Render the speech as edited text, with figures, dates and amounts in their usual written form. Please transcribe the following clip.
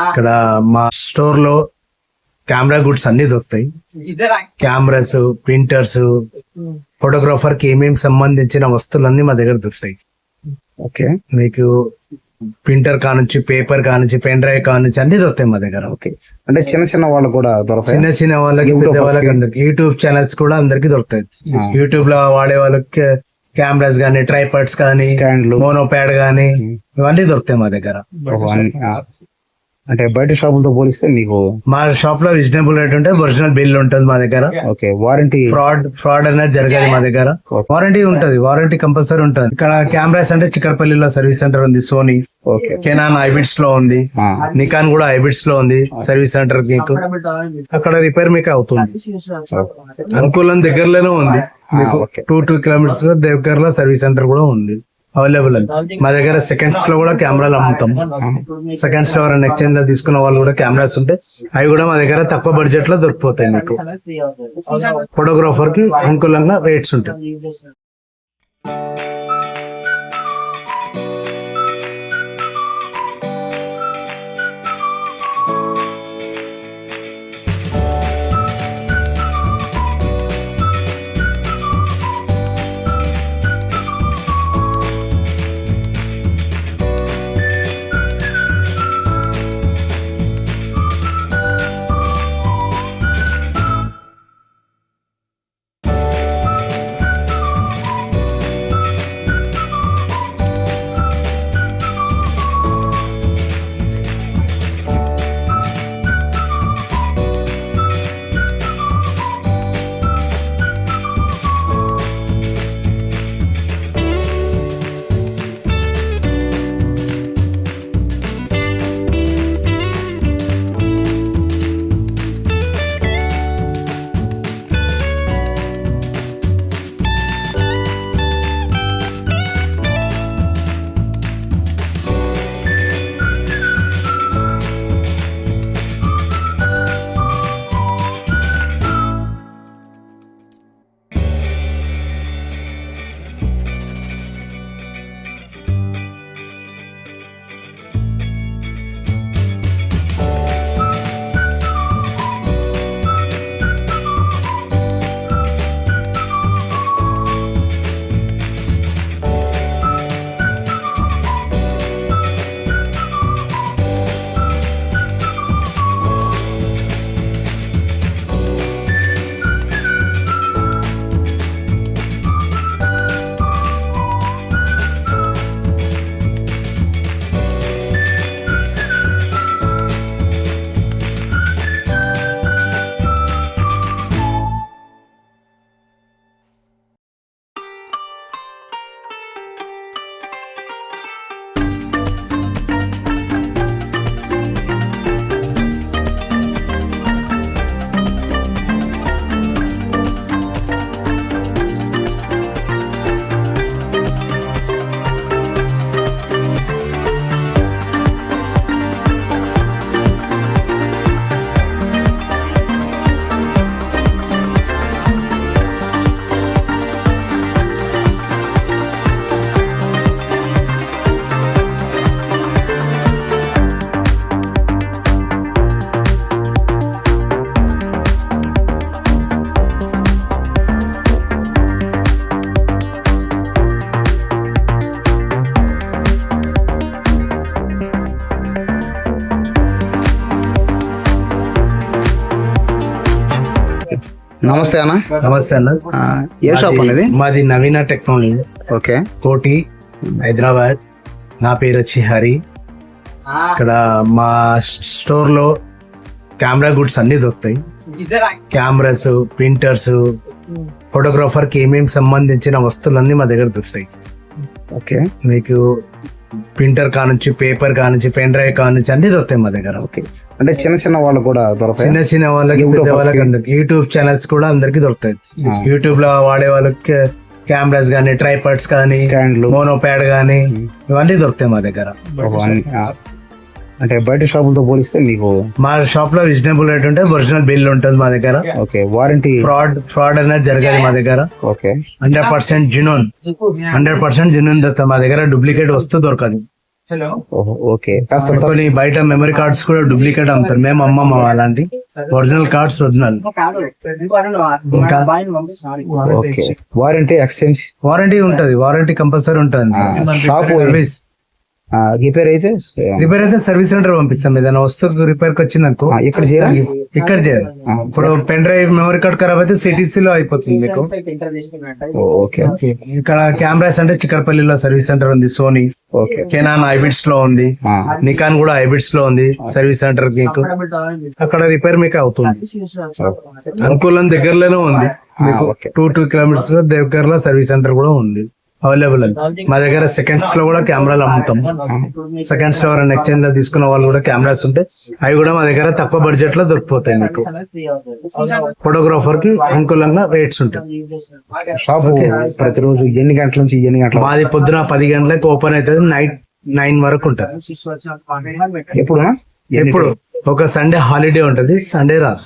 ఇక్కడ మా స్టోర్ లో కెమెరా గుడ్స్ అన్ని దొరుకుతాయి. కెమెరాస్, ప్రింటర్స్, ఫోటోగ్రాఫర్ కి ఏమేమి సంబంధించిన వస్తువులన్నీ మా దగ్గర దొరుకుతాయి. ఓకే, మీకు ప్రింటర్ కానుంచి, పేపర్ కానుంచి, పెన్ డ్రైవ్ కానుంచి అన్ని దొరుకుతాయి మా దగ్గర. ఓకే. అంటే చిన్న చిన్న వాళ్ళు కూడా దొరుకుతాయి. చిన్న చిన్న వాళ్ళకి, పెద్ద వాళ్ళకి అందరికి యూట్యూబ్ ఛానల్స్ కూడా అందరికి దొరుకుతాయి. యూట్యూబ్ లో వాడే వాళ్ళకి కెమెరాస్ గానీ, ట్రైపాడ్స్ కానీ, స్టాండ్లు, మోనోప్యాడ్ గానీ ఇవన్నీ దొరుకుతాయి మా దగ్గర. అంటే బయట షాపులతో పోలిస్తే మీకు మా షాప్ లో రీజనబుల్ రేట్ ఉంటే ఒరిజినల్ బిల్ ఉంటుంది మా దగ్గర. ఓకే, వారంటీ ఫ్రాడ్ అనేది జరగదు మా దగ్గర. వారంటీ ఉంటది, వారంటీ కంపల్సరీ ఉంటది. ఇక్కడ కెమెరాస్ అంటే చిక్కడపల్లిలో సర్వీస్ సెంటర్ ఉంది, సోనీ, కెనాన్ హైబ్రిడ్స్ లో ఉంది, నికాన్ కూడా హైబ్రిడ్స్ లో ఉంది సర్వీస్ సెంటర్. మీకు అక్కడ రిపేర్ మీకు అవుతుంది. అనుకూలం దగ్గరలోనే ఉంది, మీకు 2 కిలోమీటర్స్ దగ్గరలో సర్వీస్ సెంటర్ కూడా ఉంది అవైలబుల్. మా దగ్గర సెకండ్స్ లో కూడా కెమెరాలు అమ్ముతాం. సెకండ్స్ లో ఎవరైనా ఎక్స్చేంజ్ లో తీసుకున్న వాళ్ళు కూడా కెమెరాస్ ఉంటే అవి కూడా మా దగ్గర తక్కువ బడ్జెట్ లో దొరికిపోతాయి. మీకు ఫోటోగ్రాఫర్ కి అనుకూలంగా రేట్స్ ఉంటాయి. నమస్తే అన్న. నమస్తే అన్న. ఏ షాప్ అనేది? మాది నవీన టెక్నాలజీస్. ఓకే, కోటి, హైదరాబాద్. నా పేరు వచ్చి హరి. ఇక్కడ మా స్టోర్ లో కెమెరా గుడ్స్ అన్ని దొరుకుతాయి. కెమెరాస్, ప్రింటర్స్, ఫోటోగ్రాఫర్ కి ఏమేమి సంబంధించిన వస్తువులన్నీ మా దగ్గర దొరుకుతాయి. ఓకే, మీకు ప్రింటర్ కానుంచి, పేపర్ కానుంచి, పెన్ డ్రైవ్ కానుంచి అన్ని దొరుకుతాయి మా దగ్గర. ఓకే. అంటే చిన్న చిన్న వాళ్ళు కూడా దొరుకుతాయి. చిన్న చిన్న వాళ్ళకి, పెద్ద వాళ్ళకి అందరికి యూట్యూబ్ ఛానల్స్ కూడా అందరికి దొరుకుతాయి. యూట్యూబ్ లో వాడే వాళ్ళకి కెమెరాస్ గానీ, ట్రైపాడ్స్ కానీ, స్టాండ్లు, మోనోప్యాడ్ గానీ ఇవన్నీ దొరుకుతాయి మా దగ్గర. అంటే బయట షాపులతో పోలిస్తే మీకు మా షాప్ లో రీజనబుల్ రేట్ ఉంటే ఒరిజినల్ బిల్ ఉంటుంది మా దగ్గర. ఓకే, వారంటీ ఫ్రాడ్ అనేది జరగదు మా దగ్గర. ఓకే, 100% జెన్యూన్ దొరుకుతుంది మా దగ్గర. డూప్లికేట్ వస్తువు దొరకదు. ఓహో, ఓకే. కాస్త కొన్ని బయట మెమరీ కార్డ్స్ కూడా డూప్లికేట్ అమ్ముతారు, మేము అమ్మమ్మ అలాంటి ఒరిజినల్ కార్డ్స్ ఒరిజినల్. ఇంకా ఓకే. వారంటీ ఎక్స్చేంజ్ వారంటీ ఉంటది, వారంటీ కంపల్సరీ ఉంటుంది. షాప్ సర్వీస్ రిపేర్ అయితే రిపేర్ అయితే సర్వీస్ సెంటర్ పంపిస్తాం. ఏదైనా వస్తువు రిపేర్ కి వచ్చిందనుకో ఇక్కడ చేయరా? ఇక్కడ చేయాలి. ఇప్పుడు పెన్ డ్రైవ్ మెమరీ కార్డ్ ఖరాబ్ అయితే సిటీసీ లో అయిపోతుంది మీకు. ఓకే. ఇక్కడ కెమెరాస్ అంటే చిక్కడపల్లిలో సర్వీస్ సెంటర్ ఉంది, సోనీ, ఓకే. కెనాన్ హైబ్రిడ్స్ లో ఉంది, నికాన్ కూడా హైబ్రిడ్స్ లో ఉంది సర్వీస్ సెంటర్ మీకు. అక్కడ రిపేర్ మీకు అవుతుంది. అనుకూలం దగ్గరలోనే ఉంది మీకు, 2 కిలోమీటర్స్ దగ్గరలో సర్వీస్ సెంటర్ కూడా ఉంది అవైలబుల్. మా దగ్గర సెకండ్స్ లో కూడా కెమెరాలు అమ్ముతాం. సెకండ్స్ లో ఎవరైనా ఎక్స్చేంజ్ లో తీసుకున్న వాళ్ళు కూడా కెమెరాస్ ఉంటే అవి కూడా మా దగ్గర తక్కువ బడ్జెట్ లో దొరికిపోతాయి మీకు. ఫోటోగ్రాఫర్ కి అనుకూలంగా రేట్స్ ఉంటాయి. షాప్ ప్రతిరోజు ఎన్ని గంటల నుంచి ఎన్ని గంటల? మాది పొద్దున 10 గంటలకు ఓపెన్ అవుతుంది, నైట్ 9 వరకు ఉంటుంది. ఎప్పుడు ఎప్పుడు ఒక సండే హాలిడే ఉంటది, సండే రాదు.